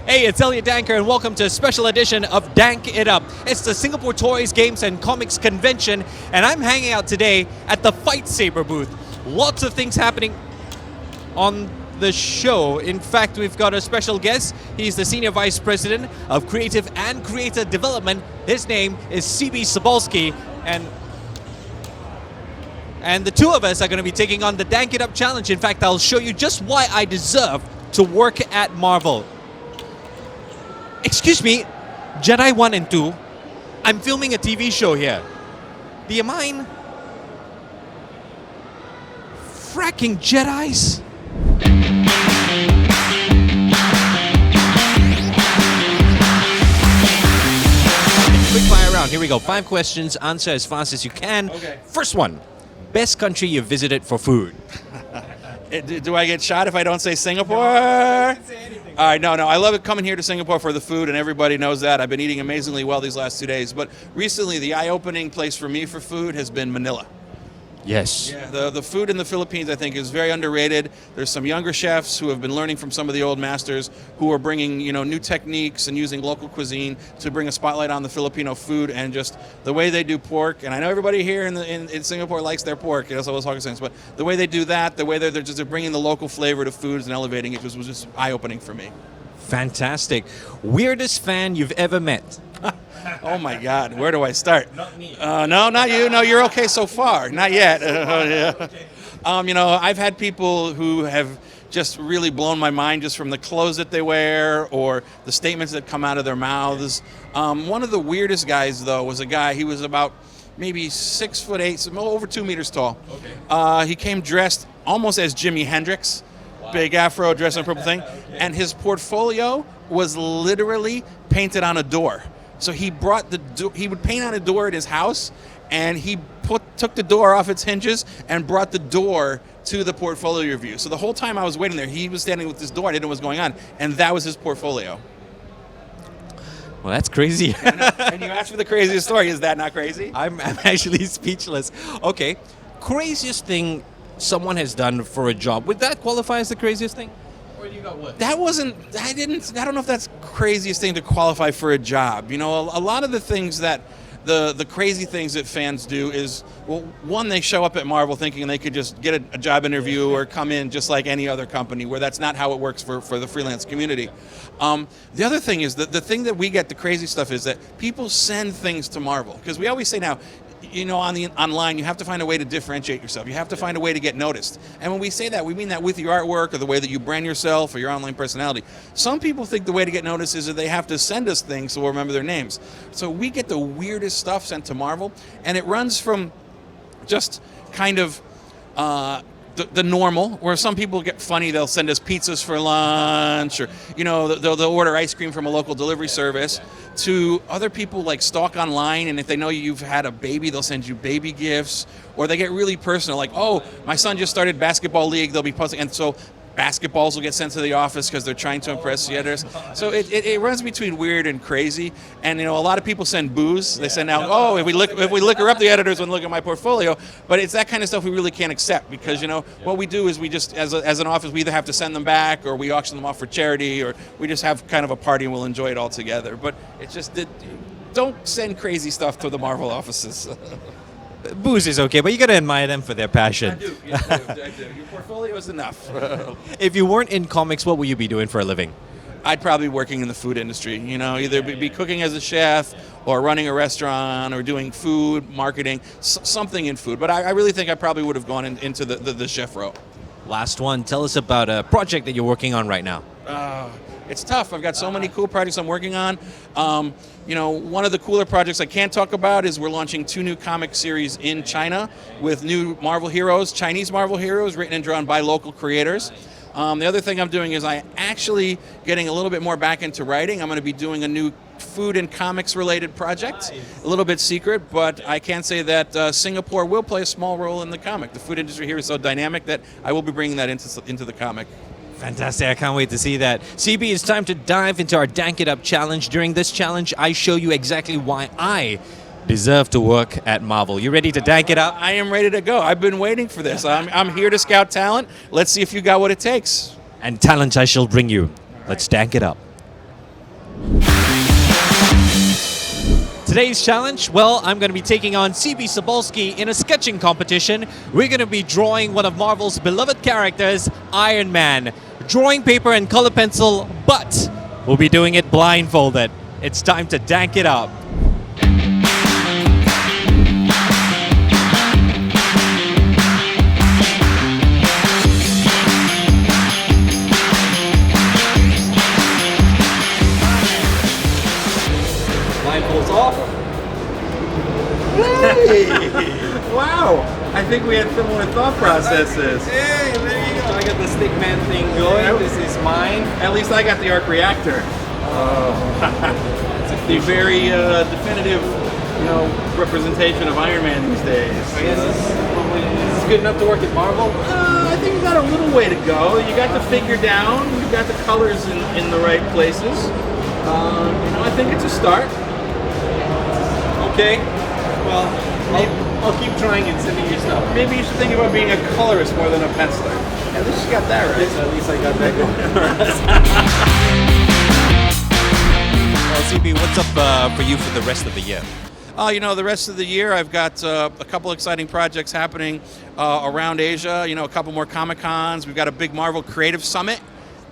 Hey, it's Elliott Danker, and welcome to a special edition of Dank It Up. It's the Singapore Toys, Games, and Comics Convention, and I'm hanging out today at the Fight Saber booth. Lots of things happening on the show. In fact, we've got a special guest. He's the Senior Vice President of Creative and Creator Development. His name is CB Sobolski, and the two of us are going to be taking on the Dank It Up Challenge. In fact, I'll show you just why I deserve to work at Marvel. Excuse me, Jedi 1 and 2, I'm filming a TV show here. Do you mind? Fracking Jedis? Quick fire round, here we go. 5 questions, answer as fast as you can. Okay. First one, best country you've visited for food? Do I get shot if I don't say Singapore? All right, no. I love it coming here to Singapore for the food, and everybody knows that. I've been eating amazingly well these last 2 days. But recently, the eye-opening place for me for food has been Manila. Yes. Yeah, the food in the Philippines, I think, is very underrated. There's some younger chefs who have been learning from some of the old masters who are bringing, new techniques and using local cuisine to bring a spotlight on the Filipino food and just the way they do pork. And I know everybody here in Singapore likes their pork, that's all those hawker things, but the way they do that, the way they're bringing the local flavor to foods and elevating it was just eye-opening for me. Fantastic. Weirdest fan you've ever met? Oh my God, where do I start? Not me. No, not you. No, you're okay so far. Not yet. Yeah. Okay. I've had people who have just really blown my mind just from the clothes that they wear or the statements that come out of their mouths. One of the weirdest guys, though, was a guy, he was about maybe 6'8", so over 2 meters tall. Okay. He came dressed almost as Jimi Hendrix. Wow. Big afro, dressed in a purple thing. Okay. And his portfolio was literally painted on a door. So he brought he would paint on a door at his house, and he took the door off its hinges and brought the door to the portfolio review. So the whole time I was waiting there, he was standing with this door. I didn't know what was going on, and that was his portfolio. Well, that's crazy. And you asked for the craziest story. Is that not crazy? I'm actually speechless. Okay, craziest thing someone has done for a job. Would that qualify as the craziest thing? Or you got what? I don't know if that's craziest thing to qualify for a job. A lot of the things that the crazy things that fans do is, well, one, they show up at Marvel thinking they could just get a job interview or come in just like any other company, where that's not how it works for the freelance community. The other thing is that the thing that we get, the crazy stuff, is that people send things to Marvel. Because we always say now, online, you have to find a way to differentiate yourself. You have to find a way to get noticed. And when we say that, we mean that with your artwork or the way that you brand yourself or your online personality. Some people think the way to get noticed is that they have to send us things so we'll remember their names. So we get the weirdest stuff sent to Marvel, and it runs from just kind of the normal, where some people get funny, they'll send us pizzas for lunch, or they'll order ice cream from a local delivery service, to other people like stalk online, and if they know you've had a baby, they'll send you baby gifts, or they get really personal, like, oh, my son just started basketball league, they'll be posting, and so basketballs will get sent to the office because they're trying to impress the editors. So it runs between weird and crazy. And a lot of people send booze. They send out, oh, if we liquor up the editors when look at my portfolio. But it's that kind of stuff we really can't accept, because what we do is we just, as an office, we either have to send them back, or we auction them off for charity, or we just have kind of a party and we'll enjoy it all together. But it's just don't send crazy stuff to the Marvel offices. Booze is okay, but you gotta admire them for their passion. I do. Your portfolio is enough. If you weren't in comics, what would you be doing for a living? I'd probably be working in the food industry, either be cooking as a chef or running a restaurant or doing food, marketing, something in food. But I really think I probably would have gone into the chef role. Last one, tell us about a project that you're working on right now. It's tough. I've got so many cool projects I'm working on. One of the cooler projects I can't talk about is we're launching 2 new comic series in China with new Marvel heroes, Chinese Marvel heroes, written and drawn by local creators. The other thing I'm doing is I actually getting a little bit more back into writing. I'm going to be doing a new food and comics related project, a little bit secret, but I can say that Singapore will play a small role in the comic. The food industry here is so dynamic that I will be bringing that into the comic. Fantastic, I can't wait to see that. CB, it's time to dive into our Dank It Up challenge. During this challenge, I show you exactly why I deserve to work at Marvel. You ready to dank it up? I am ready to go. I've been waiting for this. I'm here to scout talent. Let's see if you got what it takes. And talent I shall bring you. Let's dank it up. Today's challenge, well, I'm going to be taking on CB Sobolski in a sketching competition. We're going to be drawing one of Marvel's beloved characters, Iron Man. Drawing paper and color pencil, but we'll be doing it blindfolded. It's time to dank it up. Blindfolds off. Hey! Wow! I think we had similar thought processes. Hey, there you go. I got the stickman thing going. This is mine. At least I got the arc reactor. It's the very definitive, representation of Iron Man these days. I guess this is good enough to work at Marvel. I think you got a little way to go. You got the figure down. You got the colors in the right places. I think it's a start. Okay. Well, I'll keep trying and sending you stuff. Maybe you should think about being a colorist more than a penciler. At least you got that right. Yes, at least I got that going. Well, CB, what's up for you for the rest of the year? The rest of the year I've got a couple exciting projects happening around Asia. A couple more Comic-Cons. We've got a big Marvel Creative Summit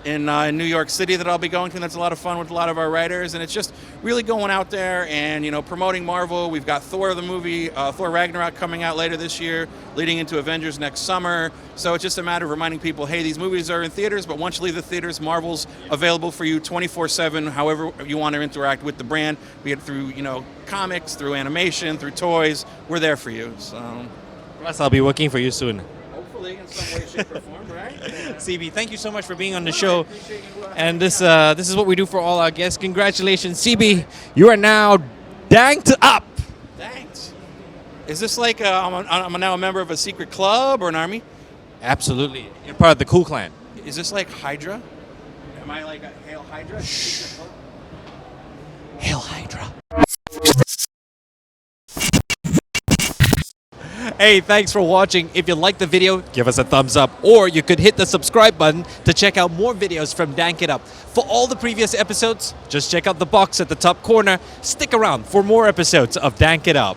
in New York City that I'll be going to. That's a lot of fun with a lot of our writers, and it's just really going out there and promoting Marvel. We've got Thor the movie, Thor Ragnarok coming out later this year, leading into Avengers next summer. So it's just a matter of reminding people, hey, these movies are in theaters, but once you leave the theaters, Marvel's available for you 24/7, however you want to interact with the brand, be it through comics, through animation, through toys. We're there for you. So Plus, I'll be working for you soon. hopefully in some way, shape, or form, right? CB, thank you so much for being on the show. And this is what we do for all our guests. Congratulations, CB. You are now danked up. Thanks. Is this like I'm now a member of a secret club or an army? Absolutely. You're part of the Cool Clan. Is this like Hydra? Am I like a Hail Hydra? Shh. Hail Hydra. Hey, thanks for watching. If you liked the video, give us a thumbs up. Or you could hit the subscribe button to check out more videos from Dank It Up. For all the previous episodes, just check out the box at the top corner. Stick around for more episodes of Dank It Up.